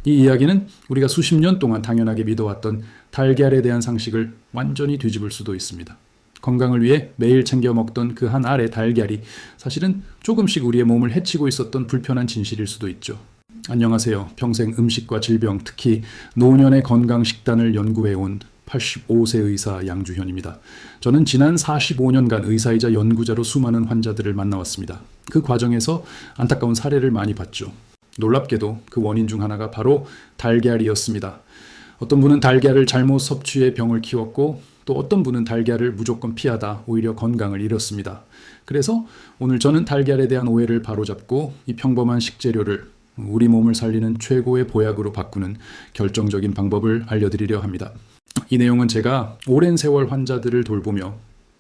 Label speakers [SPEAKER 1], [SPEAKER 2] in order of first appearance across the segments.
[SPEAKER 1] 이 이야기는 우리가 수십 년 동안 당연하게 믿어왔던 달걀에 대한 상식을 완전히 뒤집을 수도 있습니다. 건강을 위해 매일 챙겨 먹던 그 한 알의 달걀이 사실은 조금씩 우리의 몸을 해치고 있었던 불편한 진실일 수도 있죠. 안녕하세요. 평생 음식과 질병, 특히 노년의 건강 식단을 연구해온 85세 의사 양주현입니다. 저는 지난 45년간 의사이자 연구자로 수많은 환자들을 만나왔습니다. 그 과정에서 안타까운 사례를 많이 봤죠. 놀랍게도 그 원인 중 하나가 바로 달걀이었습니다. 어떤 분은 달걀을 잘못 섭취해 병을 키웠고 또 어떤 분은 달걀을 무조건 피하다 오히려 건강을 잃었습니다. 그래서 오늘 저는 달걀에 대한 오해를 바로잡고 이 평범한 식재료를 우리 몸을 살리는 최고의 보약으로 바꾸는 결정적인 방법을 알려드리려 합니다. 이 내용은 제가 오랜 세월 환자들을 돌보며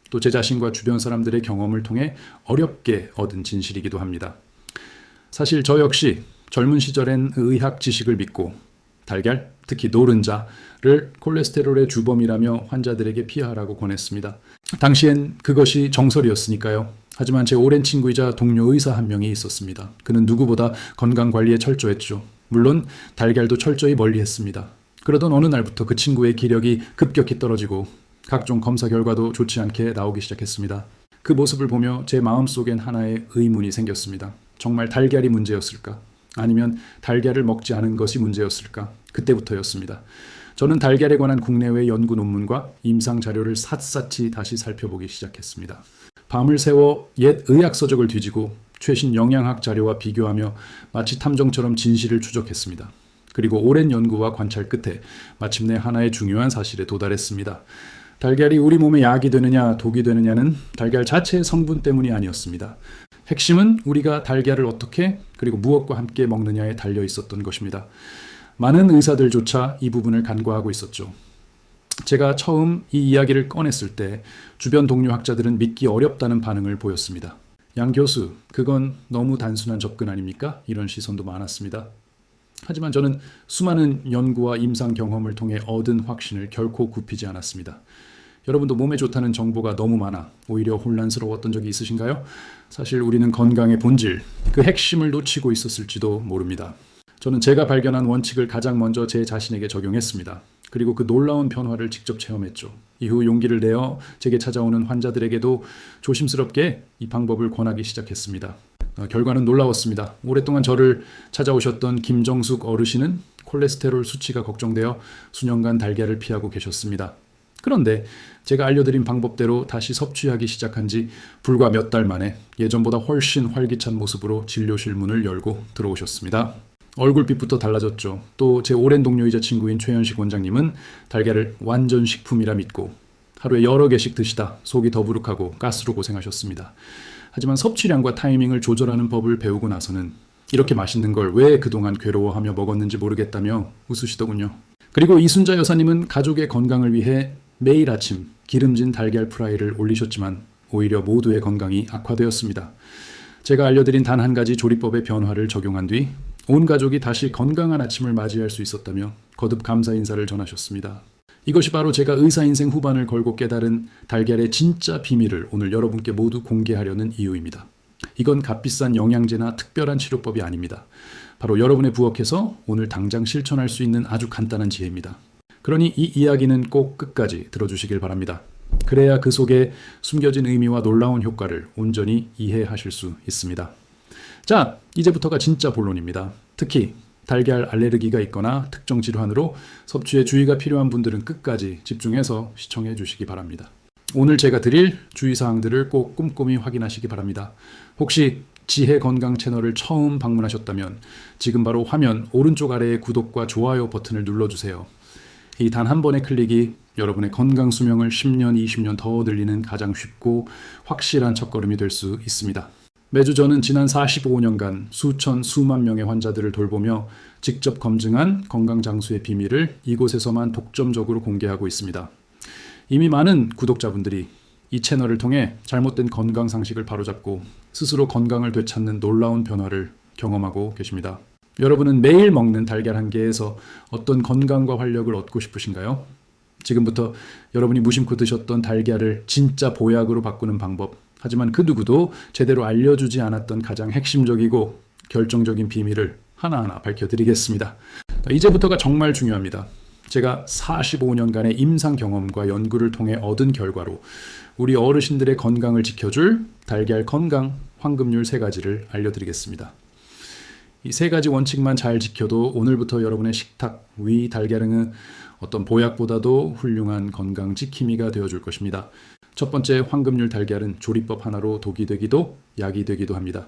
[SPEAKER 1] 또 제 자신과 주변 사람들의 경험을 통해 어렵게 얻은 진실이기도 합니다. 사실 저 역시 젊은 시절엔 의학 지식을 믿고 달걀, 특히 노른자를 콜레스테롤의 주범이라며 환자들에게 피하라고 권했습니다. 당시엔 그것이 정설이었으니까요. 하지만 제 오랜 친구이자 동료 의사 한 명이 있었습니다. 그는 누구보다 건강관리에 철저했죠. 물론 달걀도 철저히 멀리했습니다. 그러던 어느 날부터 그 친구의 기력이 급격히 떨어지고 각종 검사 결과도 좋지 않게 나오기 시작했습니다. 그 모습을 보며 제 마음속엔 하나의 의문이 생겼습니다. 정말 달걀이 문제였을까? 아니면 달걀을 먹지 않은 것이 문제였을까? 그때부터였습니다. 저는 달걀에 관한 국내외 연구 논문과 임상 자료를 샅샅이 다시 살펴보기 시작했습니다. 밤을 새워 옛 의학 서적을 뒤지고 최신 영양학 자료와 비교하며 마치 탐정처럼 진실을 추적했습니다. 그리고 오랜 연구와 관찰 끝에 마침내 하나의 중요한 사실에 도달했습니다. 달걀이 우리 몸에 약이 되느냐 독이 되느냐는 달걀 자체의 성분 때문이 아니었습니다. 핵심은 우리가 달걀을 어떻게 그리고 무엇과 함께 먹느냐에 달려 있었던 것입니다. 많은 의사들조차 이 부분을 간과하고 있었죠. 제가 처음 이 이야기를 꺼냈을 때 주변 동료 학자들은 믿기 어렵다는 반응을 보였습니다. 양 교수, 그건 너무 단순한 접근 아닙니까? 이런 시선도 많았습니다. 하지만 저는 수많은 연구와 임상 경험을 통해 얻은 확신을 결코 굽히지 않았습니다. 여러분도 몸에 좋다는 정보가 너무 많아 오히려 혼란스러웠던 적이 있으신가요? 사실 우리는 건강의 본질, 그 핵심을 놓치고 있었을지도 모릅니다. 저는 제가 발견한 원칙을 가장 먼저 제 자신에게 적용했습니다. 그리고 그 놀라운 변화를 직접 체험했죠. 이후 용기를 내어 제게 찾아오는 환자들에게도 조심스럽게 이 방법을 권하기 시작했습니다. 결과는 놀라웠습니다. 오랫동안 저를 찾아오셨던 김정숙 어르신은 콜레스테롤 수치가 걱정되어 수년간 달걀을 피하고 계셨습니다. 그런데 제가 알려드린 방법대로 다시 섭취하기 시작한 지 불과 몇 달 만에 예전보다 훨씬 활기찬 모습으로 진료실 문을 열고 들어오셨습니다. 얼굴빛부터 달라졌죠. 또 제 오랜 동료이자 친구인 최현식 원장님은 달걀을 완전 식품이라 믿고 하루에 여러 개씩 드시다 속이 더부룩하고 가스로 고생하셨습니다. 하지만 섭취량과 타이밍을 조절하는 법을 배우고 나서는 이렇게 맛있는 걸 왜 그동안 괴로워하며 먹었는지 모르겠다며 웃으시더군요. 그리고 이순자 여사님은 가족의 건강을 위해 매일 아침 기름진 달걀 프라이를 올리셨지만 오히려 모두의 건강이 악화되었습니다. 제가 알려드린 단 한 가지 조리법의 변화를 적용한 뒤 온 가족이 다시 건강한 아침을 맞이할 수 있었다며 거듭 감사 인사를 전하셨습니다. 이것이 바로 제가 의사 인생 후반을 걸고 깨달은 달걀의 진짜 비밀을 오늘 여러분께 모두 공개하려는 이유입니다. 이건 값비싼 영양제나 특별한 치료법이 아닙니다. 바로 여러분의 부엌에서 오늘 당장 실천할 수 있는 아주 간단한 지혜입니다. 그러니 이 이야기는 꼭 끝까지 들어주시길 바랍니다. 그래야 그 속에 숨겨진 의미와 놀라운 효과를 온전히 이해하실 수 있습니다. 자, 이제부터가 진짜 본론입니다. 특히 달걀 알레르기가 있거나 특정 질환으로 섭취에 주의가 필요한 분들은 끝까지 집중해서 시청해 주시기 바랍니다. 오늘 제가 드릴 주의사항들을 꼭 꼼꼼히 확인하시기 바랍니다. 혹시 지혜 건강 채널을 처음 방문하셨다면 지금 바로 화면 오른쪽 아래의 구독과 좋아요 버튼을 눌러주세요. 이 단 한 번의 클릭이 여러분의 건강 수명을 10년, 20년 더 늘리는 가장 쉽고 확실한 첫걸음이 될 수 있습니다. 매주 저는 지난 45년간 수천, 수만 명의 환자들을 돌보며 직접 검증한 건강 장수의 비밀을 이곳에서만 독점적으로 공개하고 있습니다. 이미 많은 구독자분들이 이 채널을 통해 잘못된 건강 상식을 바로잡고 스스로 건강을 되찾는 놀라운 변화를 경험하고 계십니다. 여러분은 매일 먹는 달걀 한 개에서 어떤 건강과 활력을 얻고 싶으신가요? 지금부터 여러분이 무심코 드셨던 달걀을 진짜 보약으로 바꾸는 방법, 하지만 그 누구도 제대로 알려주지 않았던 가장 핵심적이고 결정적인 비밀을 하나하나 밝혀드리겠습니다. 이제부터가 정말 중요합니다. 제가 45년간의 임상 경험과 연구를 통해 얻은 결과로 우리 어르신들의 건강을 지켜줄 달걀 건강 황금률 3가지를 알려드리겠습니다. 이 3가지 원칙만 잘 지켜도 오늘부터 여러분의 식탁 위 달걀은 어떤 보약보다도 훌륭한 건강 지킴이가 되어줄 것입니다. 첫 번째 황금률 달걀은 조리법 하나로 독이 되기도 약이 되기도 합니다.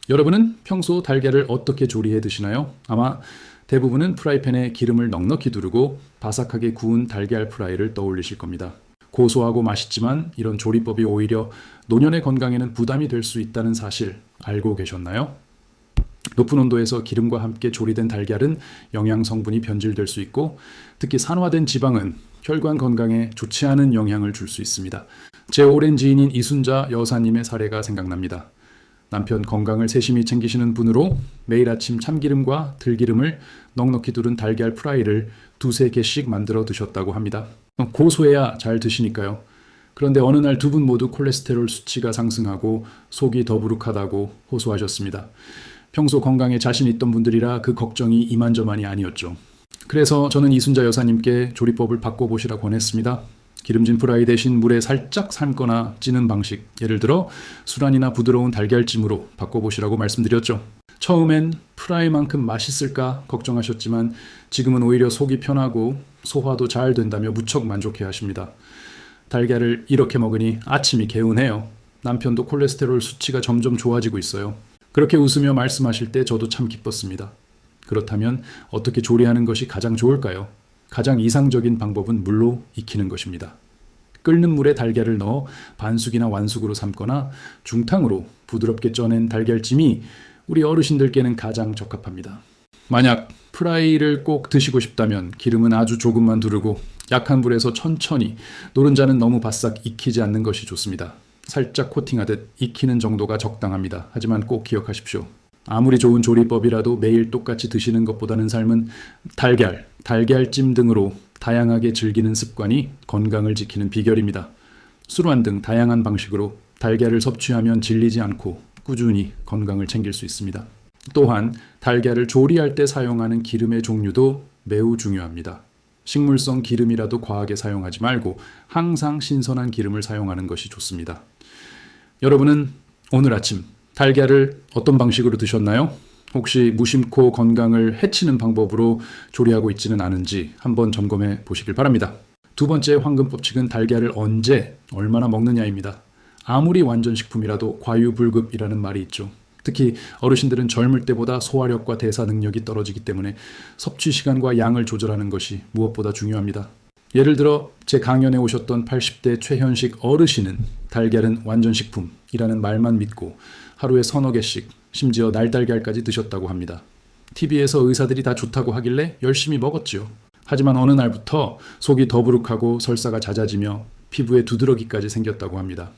[SPEAKER 1] 여러분은 평소 달걀을 어떻게 조리해 드시나요? 아마 대부분은 프라이팬에 기름을 넉넉히 두르고 바삭하게 구운 달걀 프라이를 떠올리실 겁니다. 고소하고 맛있지만 이런 조리법이 오히려 노년의 건강에는 부담이 될 수 있다는 사실 알고 계셨나요? 높은 온도에서 기름과 함께 조리된 달걀은 영양 성분이 변질될 수 있고 특히 산화된 지방은 혈관 건강에 좋지 않은 영향을 줄 수 있습니다. 제 오랜 지인인 이순자 여사님의 사례가 생각납니다. 남편 건강을 세심히 챙기시는 분으로 매일 아침 참기름과 들기름을 넉넉히 두른 달걀 프라이를 2-3개씩 만들어 드셨다고 합니다. 고소해야 잘 드시니까요. 그런데 어느 날 두 분 모두 콜레스테롤 수치가 상승하고 속이 더부룩하다고 호소하셨습니다. 평소 건강에 자신 있던 분들이라 그 걱정이 이만저만이 아니었죠. 그래서 저는 이순자 여사님께 조리법을 바꿔보시라 권했습니다. 기름진 프라이 대신 물에 살짝 삶거나 찌는 방식, 예를 들어 수란이나 부드러운 달걀찜으로 바꿔보시라고 말씀드렸죠. 처음엔 프라이만큼 맛있을까 걱정하셨지만 지금은 오히려 속이 편하고 소화도 잘 된다며 무척 만족해 하십니다. 달걀을 이렇게 먹으니 아침이 개운해요. 남편도 콜레스테롤 수치가 점점 좋아지고 있어요. 그렇게 웃으며 말씀하실 때 저도 참 기뻤습니다. 그렇다면 어떻게 조리하는 것이 가장 좋을까요? 가장 이상적인 방법은 물로 익히는 것입니다. 끓는 물에 달걀을 넣어 반숙이나 완숙으로 삶거나 중탕으로 부드럽게 쪄낸 달걀찜이 우리 어르신들께는 가장 적합합니다. 만약 프라이를 꼭 드시고 싶다면 기름은 아주 조금만 두르고 약한 불에서 천천히, 노른자는 너무 바싹 익히지 않는 것이 좋습니다. 살짝 코팅하듯 익히는 정도가 적당합니다. 하지만 꼭 기억하십시오. 아무리 좋은 조리법이라도 매일 똑같이 드시는 것보다는 삶은 달걀찜 등으로 다양하게 즐기는 습관이 건강을 지키는 비결입니다. 수란 등 다양한 방식으로 달걀을 섭취하면 질리지 않고 꾸준히 건강을 챙길 수 있습니다. 또한 달걀을 조리할 때 사용하는 기름의 종류도 매우 중요합니다. 식물성 기름이라도 과하게 사용하지 말고 항상 신선한 기름을 사용하는 것이 좋습니다. 여러분은 오늘 아침 달걀을 어떤 방식으로 드셨나요? 혹시 무심코 건강을 해치는 방법으로 조리하고 있지는 않은지 한번 점검해 보시길 바랍니다. 두 번째 황금 법칙은 달걀을 언제, 얼마나 먹느냐입니다. 아무리 완전식품이라도 과유불급이라는 말이 있죠. 특히 어르신들은 젊을 때보다 소화력과 대사 능력이 떨어지기 때문에 섭취 시간과 양을 조절하는 것이 무엇보다 중요합니다. 예를 들어 제 강연에 오셨던 80대 최현식 어르신은 달걀은 완전식품이라는 말만 믿고 하루에 3-4개씩, 심지어 날달걀까지 드셨다고 합니다. TV에서 의사들이 다 좋다고 하길래 열심히 먹었지요. 하지만 어느 날부터 속이 더부룩하고 설사가 잦아지며 피부에 두드러기까지 생겼다고 합니다.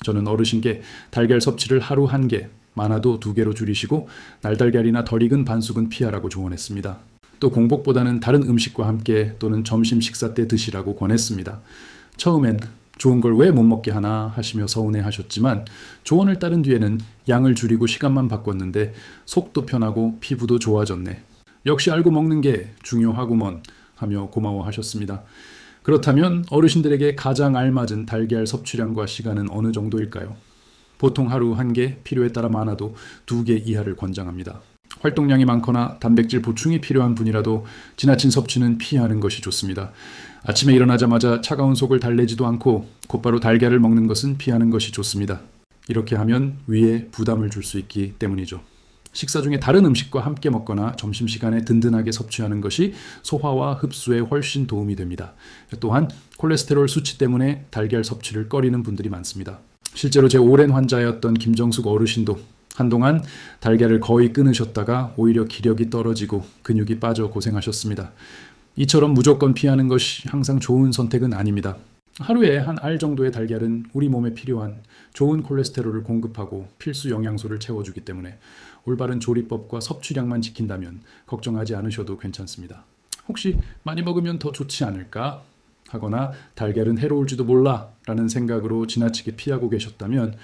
[SPEAKER 1] 저는 어르신께 달걀 섭취를 하루 1개, 많아도 2개로 줄이시고 날달걀이나 덜 익은 반숙은 피하라고 조언했습니다. 또 공복보다는 다른 음식과 함께 또는 점심 식사 때 드시라고 권했습니다. 처음엔 좋은 걸 왜 못 먹게 하나 하시며 서운해 하셨지만 조언을 따른 뒤에는 양을 줄이고 시간만 바꿨는데 속도 편하고 피부도 좋아졌네. 역시 알고 먹는 게 중요하구먼 하며 고마워하셨습니다. 그렇다면 어르신들에게 가장 알맞은 달걀 섭취량과 시간은 어느 정도일까요? 보통 하루 1개, 필요에 따라 많아도 2개 이하를 권장합니다. 활동량이 많거나 단백질 보충이 필요한 분이라도 지나친 섭취는 피하는 것이 좋습니다. 아침에 일어나자마자 차가운 속을 달래지도 않고 곧바로 달걀을 먹는 것은 피하는 것이 좋습니다. 이렇게 하면 위에 부담을 줄 수 있기 때문이죠. 식사 중에 다른 음식과 함께 먹거나 점심시간에 든든하게 섭취하는 것이 소화와 흡수에 훨씬 도움이 됩니다. 또한 콜레스테롤 수치 때문에 달걀 섭취를 꺼리는 분들이 많습니다. 실제로 제 오랜 환자였던 김정숙 어르신도 한동안 달걀을 거의 끊으셨다가 오히려 기력이 떨어지고 근육이 빠져 고생하셨습니다. 이처럼 무조건 피하는 것이 항상 좋은 선택은 아닙니다. 하루에 한 알 정도의 달걀은 우리 몸에 필요한 좋은 콜레스테롤을 공급하고 필수 영양소를 채워주기 때문에 올바른 조리법과 섭취량만 지킨다면 걱정하지 않으셔도 괜찮습니다. 혹시 많이 먹으면 더 좋지 않을까 하거나 달걀은 해로울지도 몰라 라는 생각으로 지나치게 피하고 계셨다면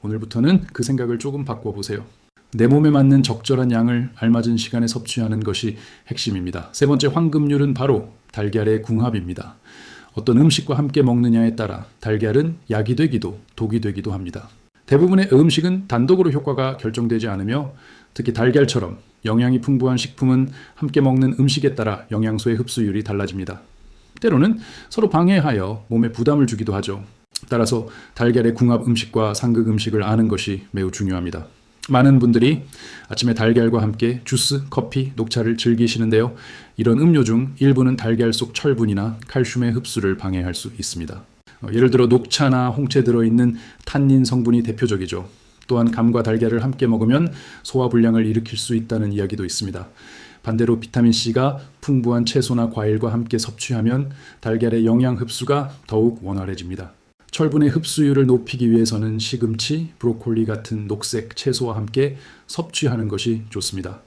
[SPEAKER 1] 오늘부터는 그 생각을 조금 바꿔보세요. 내 몸에 맞는 적절한 양을 알맞은 시간에 섭취하는 것이 핵심입니다. 세 번째 황금률은 바로 달걀의 궁합입니다. 어떤 음식과 함께 먹느냐에 따라 달걀은 약이 되기도 독이 되기도 합니다. 대부분의 음식은 단독으로 효과가 결정되지 않으며 특히 달걀처럼 영양이 풍부한 식품은 함께 먹는 음식에 따라 영양소의 흡수율이 달라집니다. 때로는 서로 방해하여 몸에 부담을 주기도 하죠. 따라서 달걀의 궁합 음식과 상극 음식을 아는 것이 매우 중요합니다. 많은 분들이 아침에 달걀과 함께 주스, 커피, 녹차를 즐기시는데요. 이런 음료 중 일부는 달걀 속 철분이나 칼슘의 흡수를 방해할 수 있습니다. 예를 들어 녹차나 홍채에 들어있는 탄닌 성분이 대표적이죠. 또한 감과 달걀을 함께 먹으면 소화불량을 일으킬 수 있다는 이야기도 있습니다. 반대로 비타민C가 풍부한 채소나 과일과 함께 섭취하면 달걀의 영양 흡수가 더욱 원활해집니다. 철분의 흡수율을 높이기 위해서는 시금치, 브로콜리 같은 녹색 채소와 함께 섭취하는 것이 좋습니다.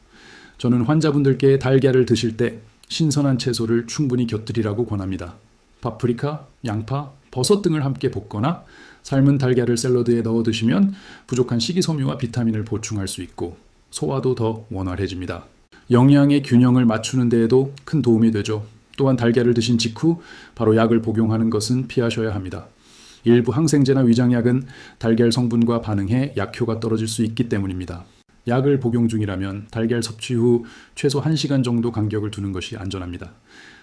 [SPEAKER 1] 저는 환자분들께 달걀을 드실 때 신선한 채소를 충분히 곁들이라고 권합니다. 파프리카, 양파, 버섯 등을 함께 볶거나 삶은 달걀을 샐러드에 넣어 드시면 부족한 식이섬유와 비타민을 보충할 수 있고 소화도 더 원활해집니다. 영양의 균형을 맞추는 데에도 큰 도움이 되죠. 또한 달걀을 드신 직후 바로 약을 복용하는 것은 피하셔야 합니다. 일부 항생제나 위장약은 달걀 성분과 반응해 약효가 떨어질 수 있기 때문입니다. 약을 복용 중이라면 달걀 섭취 후 최소 1시간 정도 간격을 두는 것이 안전합니다.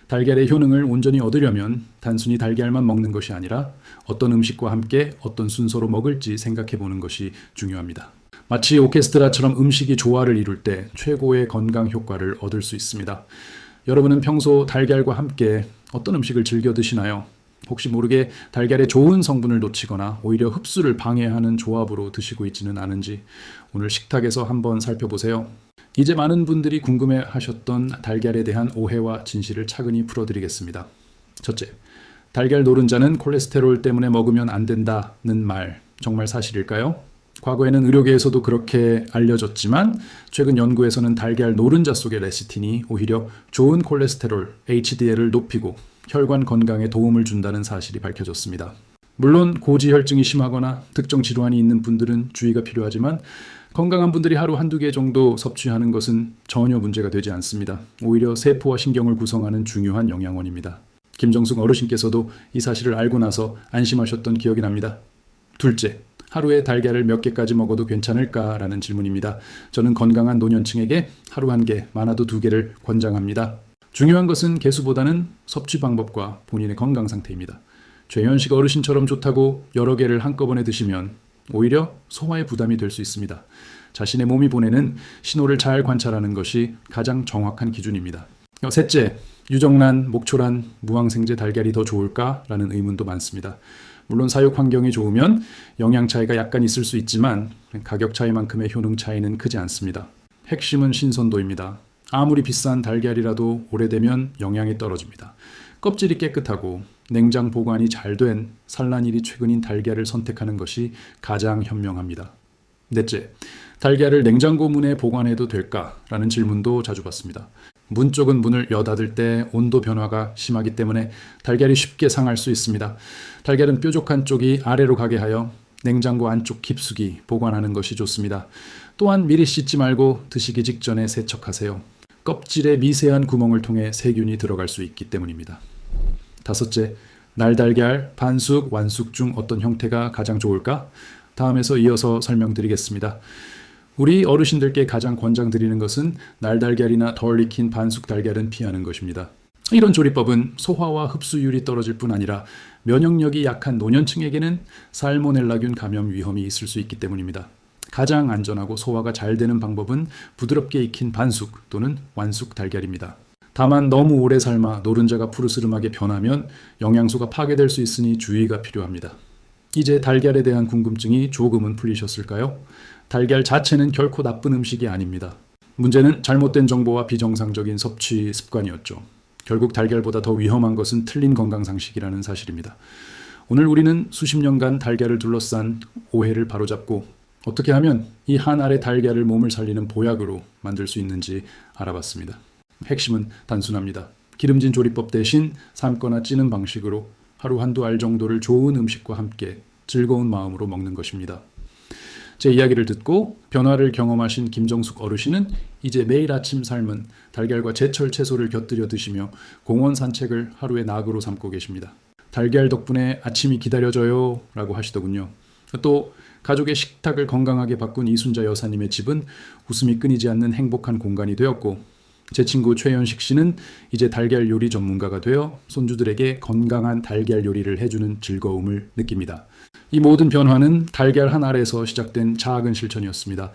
[SPEAKER 1] 달걀의 효능을 온전히 얻으려면 단순히 달걀만 먹는 것이 아니라 어떤 음식과 함께 어떤 순서로 먹을지 생각해 보는 것이 중요합니다. 마치 오케스트라처럼 음식이 조화를 이룰 때 최고의 건강 효과를 얻을 수 있습니다. 여러분은 평소 달걀과 함께 어떤 음식을 즐겨 드시나요? 혹시 모르게 달걀의 좋은 성분을 놓치거나 오히려 흡수를 방해하는 조합으로 드시고 있지는 않은지 오늘 식탁에서 한번 살펴보세요. 이제 많은 분들이 궁금해하셨던 달걀에 대한 오해와 진실을 차근히 풀어드리겠습니다. 첫째, 달걀 노른자는 콜레스테롤 때문에 먹으면 안 된다는 말 정말 사실일까요? 과거에는 의료계에서도 그렇게 알려졌지만 최근 연구에서는 달걀 노른자 속의 레시틴이 오히려 좋은 콜레스테롤, HDL을 높이고 혈관 건강에 도움을 준다는 사실이 밝혀졌습니다. 물론 고지혈증이 심하거나 특정 질환이 있는 분들은 주의가 필요하지만 건강한 분들이 하루 한두 개 정도 섭취하는 것은 전혀 문제가 되지 않습니다. 오히려 세포와 신경을 구성하는 중요한 영양원입니다. 김정숙 어르신께서도 이 사실을 알고 나서 안심하셨던 기억이 납니다. 둘째, 하루에 달걀을 몇 개까지 먹어도 괜찮을까라는 질문입니다. 저는 건강한 노년층에게 하루 1개, 많아도 2개를 권장합니다. 중요한 것은 개수보다는 섭취 방법과 본인의 건강 상태입니다. 최현식 어르신처럼 좋다고 여러 개를 한꺼번에 드시면 오히려 소화에 부담이 될 수 있습니다. 자신의 몸이 보내는 신호를 잘 관찰하는 것이 가장 정확한 기준입니다. 셋째, 유정란, 목초란, 무항생제 달걀이 더 좋을까라는 의문도 많습니다. 물론 사육 환경이 좋으면 영양 차이가 약간 있을 수 있지만 가격 차이만큼의 효능 차이는 크지 않습니다. 핵심은 신선도입니다. 아무리 비싼 달걀이라도 오래되면 영양이 떨어집니다. 껍질이 깨끗하고 냉장 보관이 잘 된 산란일이 최근인 달걀을 선택하는 것이 가장 현명합니다. 넷째, 달걀을 냉장고 문에 보관해도 될까라는 질문도 자주 받습니다. 문 쪽은 문을 여닫을 때 온도 변화가 심하기 때문에 달걀이 쉽게 상할 수 있습니다. 달걀은 뾰족한 쪽이 아래로 가게 하여 냉장고 안쪽 깊숙이 보관하는 것이 좋습니다. 또한 미리 씻지 말고 드시기 직전에 세척하세요. 껍질의 미세한 구멍을 통해 세균이 들어갈 수 있기 때문입니다. 다섯째, 날달걀, 반숙, 완숙 중 어떤 형태가 가장 좋을까? 다음에서 이어서 설명드리겠습니다. 우리 어르신들께 가장 권장드리는 것은 날달걀이나 덜 익힌 반숙 달걀은 피하는 것입니다. 이런 조리법은 소화와 흡수율이 떨어질 뿐 아니라 면역력이 약한 노년층에게는 살모넬라균 감염 위험이 있을 수 있기 때문입니다. 가장 안전하고 소화가 잘 되는 방법은 부드럽게 익힌 반숙 또는 완숙 달걀입니다. 다만 너무 오래 삶아 노른자가 푸르스름하게 변하면 영양소가 파괴될 수 있으니 주의가 필요합니다. 이제 달걀에 대한 궁금증이 조금은 풀리셨을까요? 달걀 자체는 결코 나쁜 음식이 아닙니다. 문제는 잘못된 정보와 비정상적인 섭취 습관이었죠. 결국 달걀보다 더 위험한 것은 틀린 건강상식이라는 사실입니다. 오늘 우리는 수십 년간 달걀을 둘러싼 오해를 바로잡고 어떻게 하면 이 한 알의 달걀을 몸을 살리는 보약으로 만들 수 있는지 알아봤습니다. 핵심은 단순합니다. 기름진 조리법 대신 삶거나 찌는 방식으로 하루 한두 알 정도를 좋은 음식과 함께 즐거운 마음으로 먹는 것입니다. 제 이야기를 듣고 변화를 경험하신 김정숙 어르신은 이제 매일 아침 삶은 달걀과 제철 채소를 곁들여 드시며 공원 산책을 하루의 낙으로 삼고 계십니다. 달걀 덕분에 아침이 기다려져요 라고 하시더군요. 또 가족의 식탁을 건강하게 바꾼 이순자 여사님의 집은 웃음이 끊이지 않는 행복한 공간이 되었고, 제 친구 최연식 씨는 이제 달걀 요리 전문가가 되어 손주들에게 건강한 달걀 요리를 해주는 즐거움을 느낍니다. 이 모든 변화는 달걀 한 알에서 시작된 작은 실천이었습니다.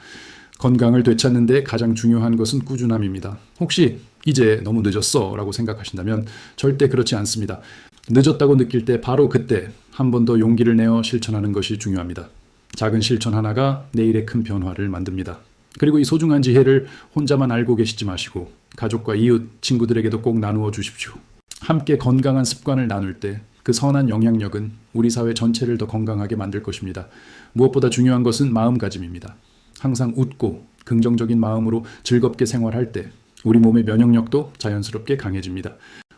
[SPEAKER 1] 건강을 되찾는 데 가장 중요한 것은 꾸준함입니다. 혹시 이제 너무 늦었어 라고 생각하신다면 절대 그렇지 않습니다. 늦었다고 느낄 때 바로 그때 한 번 더 용기를 내어 실천하는 것이 중요합니다. 작은 실천 하나가 내일의 큰 변화를 만듭니다. 그리고 이 소중한 지혜를 혼자만 알고 계시지 마시고 가족과 이웃, 친구들에게도 꼭 나누어 주십시오. 함께 건강한 습관을 나눌 때 그 선한 영향력은 우리 사회 전체를 더 건강하게 만들 것입니다. 무엇보다 중요한 것은 마음가짐입니다. 항상 웃고 긍정적인 마음으로 즐겁게 생활할 때 우리 몸의 면역력도 자연스럽게 강해집니다.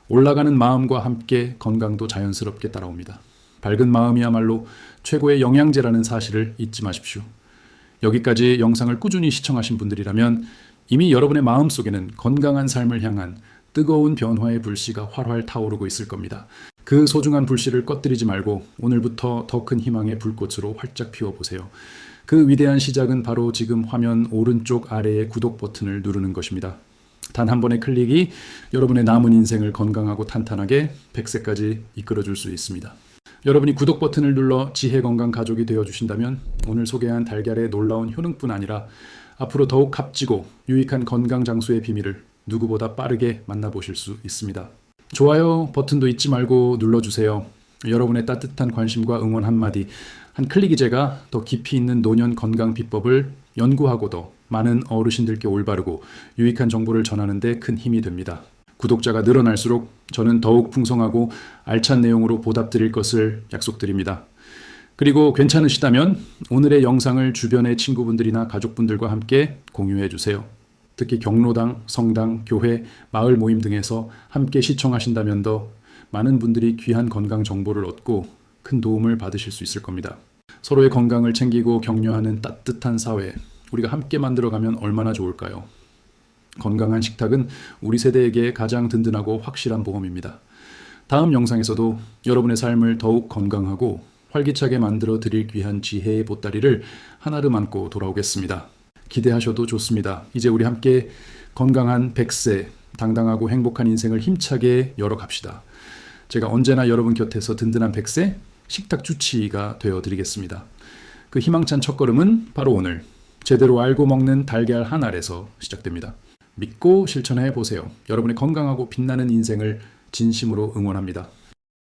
[SPEAKER 1] 올라가는 마음과 함께 건강도 자연스럽게 따라옵니다. 밝은 마음이야말로 최고의 영양제라는 사실을 잊지 마십시오. 여기까지 영상을 꾸준히 시청하신 분들이라면 이미 여러분의 마음속에는 건강한 삶을 향한 뜨거운 변화의 불씨가 활활 타오르고 있을 겁니다. 그 소중한 불씨를 꺼뜨리지 말고 오늘부터 더 큰 희망의 불꽃으로 활짝 피워보세요. 그 위대한 시작은 바로 지금 화면 오른쪽 아래의 구독 버튼을 누르는 것입니다. 단 한 번의 클릭이 여러분의 남은 인생을 건강하고 탄탄하게 100세까지 이끌어줄 수 있습니다. 여러분이 구독 버튼을 눌러 지혜건강 가족이 되어주신다면 오늘 소개한 달걀의 놀라운 효능뿐 아니라 앞으로 더욱 값지고 유익한 건강 장수의 비밀을 누구보다 빠르게 만나보실 수 있습니다. 좋아요 버튼도 잊지 말고 눌러주세요. 여러분의 따뜻한 관심과 응원 한마디, 한 클릭이 제가 더 깊이 있는 노년 건강 비법을 연구하고 더 많은 어르신들께 올바르고 유익한 정보를 전하는 데 큰 힘이 됩니다. 구독자가 늘어날수록 저는 더욱 풍성하고 알찬 내용으로 보답드릴 것을 약속드립니다. 그리고 괜찮으시다면 오늘의 영상을 주변의 친구분들이나 가족분들과 함께 공유해 주세요. 특히 경로당, 성당, 교회, 마을 모임 등에서 함께 시청하신다면 더 많은 분들이 귀한 건강 정보를 얻고 큰 도움을 받으실 수 있을 겁니다. 서로의 건강을 챙기고 격려하는 따뜻한 사회, 우리가 함께 만들어가면 얼마나 좋을까요? 건강한 식탁은 우리 세대에게 가장 든든하고 확실한 보험입니다. 다음 영상에서도 여러분의 삶을 더욱 건강하고 활기차게 만들어 드릴 귀한 지혜의 보따리를 하나를 안고 돌아오겠습니다. 기대하셔도 좋습니다. 이제 우리 함께 건강한 100세, 당당하고 행복한 인생을 힘차게 열어갑시다. 제가 언제나 여러분 곁에서 든든한 100세 식탁 주치의가 되어드리겠습니다. 그 희망찬 첫걸음은 바로 오늘 제대로 알고 먹는 달걀 한 알에서 시작됩니다. 믿고 실천해 보세요. 여러분의 건강하고 빛나는 인생을 진심으로 응원합니다.